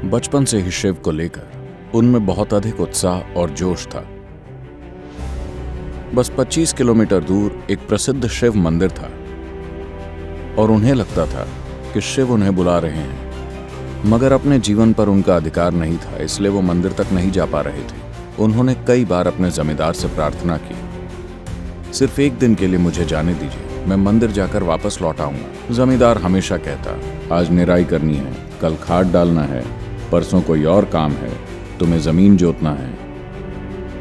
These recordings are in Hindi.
बचपन से ही शिव को लेकर उनमें बहुत अधिक उत्साह और जोश था। बस 25 किलोमीटर दूर एक प्रसिद्ध शिव मंदिर था और उन्हें लगता था कि शिव उन्हें बुला रहे हैं, मगर अपने जीवन पर उनका अधिकार नहीं था, इसलिए वो मंदिर तक नहीं जा पा रहे थे। उन्होंने कई बार अपने जमींदार से प्रार्थना की, सिर्फ एक दिन के लिए मुझे जाने दीजिए, मैं मंदिर जाकर वापस लौट आऊंगा। जमींदार हमेशा कहता, आज निराई करनी है, कल खाद डालना है, परसों कोई और काम है, तुम्हें जमीन जोतना है।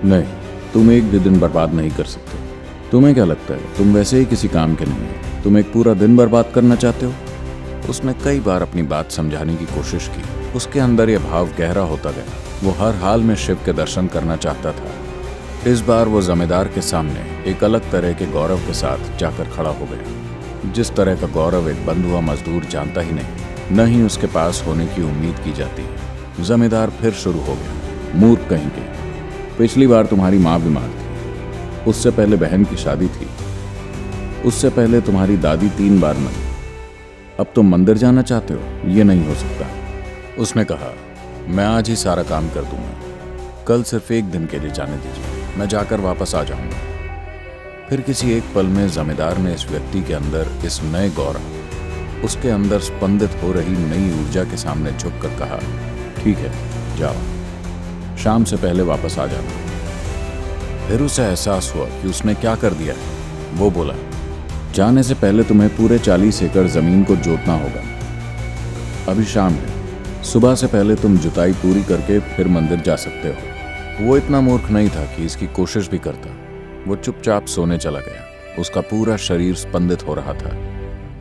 नहीं, तुम एक भी दिन बर्बाद नहीं कर सकते। तुम्हें क्या लगता है, तुम वैसे ही किसी काम के नहीं हो, तुम एक पूरा दिन बर्बाद करना चाहते हो? उसने कई बार अपनी बात समझाने की कोशिश की। उसके अंदर यह भाव गहरा होता गया। वो हर हाल में शिव के दर्शन करना चाहता था। इस बार वो जमींदार के सामने एक अलग तरह के गौरव के साथ जाकर खड़ा हो गया, जिस तरह का गौरव एक बंधुआ मजदूर जानता ही नहीं, न ही उसके पास होने की उम्मीद की जाती है। जमींदार फिर शुरू हो गया, मूर्ख कहीं के, पिछली बार तुम्हारी माँ बीमार थी, उससे पहले बहन की शादी थी, उससे पहले तुम्हारी दादी 3 बार मरी, अब तुम मंदिर जाना चाहते हो? ये नहीं हो सकता। उसने कहा, मैं आज ही सारा काम कर दूंगा, कल सिर्फ एक दिन के लिए जाने दीजिए, मैं जाकर वापस आ जाऊंगा। फिर किसी एक पल में जमींदार ने इस व्यक्ति के अंदर इस नए गौरव, उसके अंदर स्पंदित हो रही नई ऊर्जा के सामने झुककर कहा, ठीक है, जाओ, शाम से पहले वापस आ जाना। फिर उसे एहसास हुआ कि उसने क्या कर दिया है। वो बोला, जाने से पहले तुम्हें पूरे 40 एकड़ जमीन को जोतना होगा। अभी शाम है, सुबह से पहले तुम जुताई पूरी करके फिर मंदिर जा सकते हो। वो इतना मूर्ख नहीं था कि इसकी कोशिश भी करता। वो चुपचाप सोने चला गया। उसका पूरा शरीर स्पंदित हो रहा था।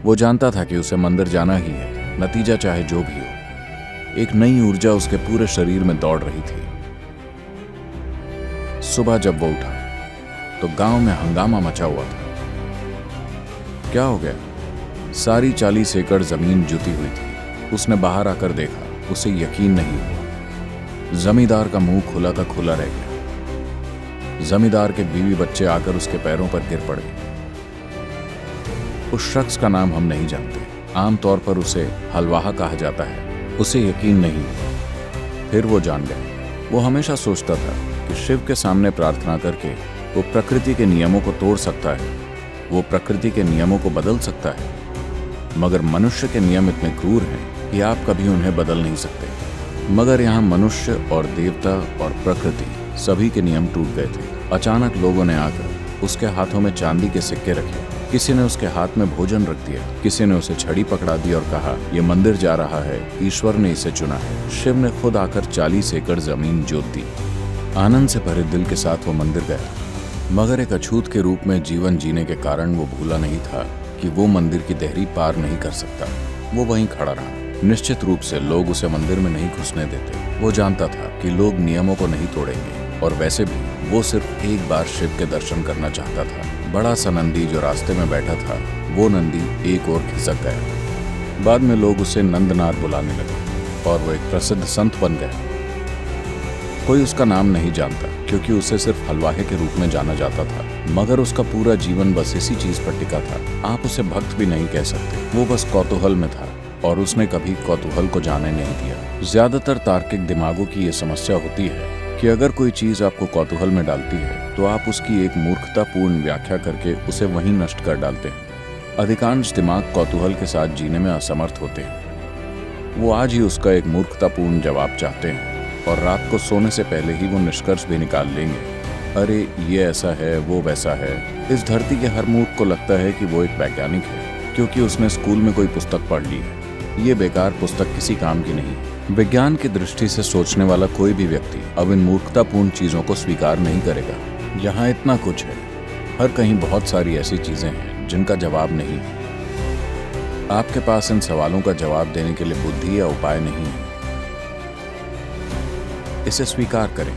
वो जानता था कि उसे मंदिर जाना ही है, नतीजा चाहे जो भी हो। एक नई ऊर्जा उसके पूरे शरीर में दौड़ रही थी। सुबह जब वो उठा तो गांव में हंगामा मचा हुआ था। क्या हो गया? सारी 40 एकड़ जमीन जुती हुई थी। उसने बाहर आकर देखा, उसे यकीन नहीं हुआ। जमींदार का मुंह खुला का खुला रह गया। जमींदार के बीवी बच्चे आकर उसके पैरों पर गिर पड़े। उस शख्स का नाम हम नहीं जानते, आमतौर पर उसे हलवाहा कहा जाता है। उसे यकीन नहीं हुआ। फिर वो जान गया। वो हमेशा सोचता था कि शिव के सामने प्रार्थना करके वो प्रकृति के नियमों को तोड़ सकता है, वो प्रकृति के नियमों को बदल सकता है, मगर मनुष्य के नियम इतने क्रूर हैं कि आप कभी उन्हें बदल नहीं सकते। मगर यहाँ मनुष्य और देवता और प्रकृति सभी के नियम टूट गए थे। अचानक लोगों ने आकर उसके हाथों में चांदी के सिक्के रखे, किसी ने उसके हाथ में भोजन रख दिया, किसी ने उसे छड़ी पकड़ा दी और कहा, ये मंदिर जा रहा है, ईश्वर ने इसे चुना है। शिव ने खुद आकर 40 एकड़ जमीन जोत दी। आनंद से भरे दिल के साथ वो मंदिर गया, मगर एक अछूत के रूप में जीवन जीने के कारण वो भूला नहीं था कि वो मंदिर की देहरी पार नहीं कर सकता। वो वहीं खड़ा रहा। निश्चित रूप से लोग उसे मंदिर में नहीं घुसने देते। वो जानता था कि लोग नियमों को नहीं तोड़ेंगे, और वैसे भी वो सिर्फ एक बार शिव के दर्शन करना चाहता था। बड़ा सा नंदी जो रास्ते में बैठा था, वो नंदी एक ओर खिसक गया। बाद में लोग उसे नंदनाथ बुलाने लगे और वो एक प्रसिद्ध संत बन गया। कोई उसका नाम नहीं जानता, क्योंकि उसे सिर्फ हलवाहे के रूप में जाना जाता था, मगर उसका पूरा जीवन बस इसी चीज पर टिका था। आप उसे भक्त भी नहीं कह सकते। वो बस कौतूहल में था और उसने कभी कौतूहल को जाने नहीं दिया। ज्यादातर तार्किक दिमागों की ये समस्या होती है कि अगर कोई चीज आपको कौतूहल में डालती है तो आप उसकी एक मूर्खतापूर्ण व्याख्या करके उसे वहीं नष्ट कर डालते हैं। अधिकांश दिमाग कौतूहल के साथ जीने में असमर्थ होते हैं। वो आज ही उसका एक मूर्खतापूर्ण जवाब चाहते हैं, और रात को सोने से पहले ही वो निष्कर्ष भी निकाल लेंगे, अरे ये ऐसा है, वो वैसा है। इस धरती के हर मूर्ख को लगता है कि वो एक वैज्ञानिक है, क्योंकि उसने स्कूल में कोई पुस्तक पढ़ ली है। ये बेकार पुस्तक किसी काम की नहीं। विज्ञान की दृष्टि से सोचने वाला कोई भी व्यक्ति अब इन मूर्खतापूर्ण चीजों को स्वीकार नहीं करेगा। यहाँ इतना कुछ है, हर कहीं बहुत सारी ऐसी चीजें हैं जिनका जवाब नहीं है। आपके पास इन सवालों का जवाब देने के लिए बुद्धि या उपाय नहीं है। इसे स्वीकार करें।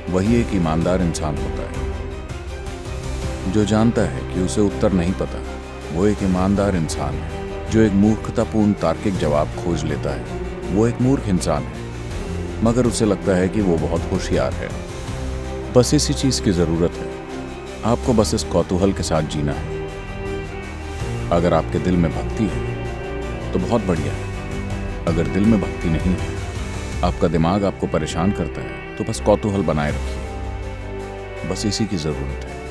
वही एक ईमानदार इंसान होता है जो जानता है कि उसे उत्तर नहीं पता। वो एक ईमानदार इंसान है जो एक मूर्खतापूर्ण तार्किक जवाब खोज लेता है। वो एक मूर्ख इंसान है, मगर उसे लगता है कि वो बहुत होशियार है। बस इसी चीज की जरूरत है। आपको बस इस कौतूहल के साथ जीना है। अगर आपके दिल में भक्ति है तो बहुत बढ़िया है, अगर दिल में भक्ति नहीं है, आपका दिमाग आपको परेशान करता है, तो बस कौतूहल बनाए रखिए। बस इसी की जरूरत है।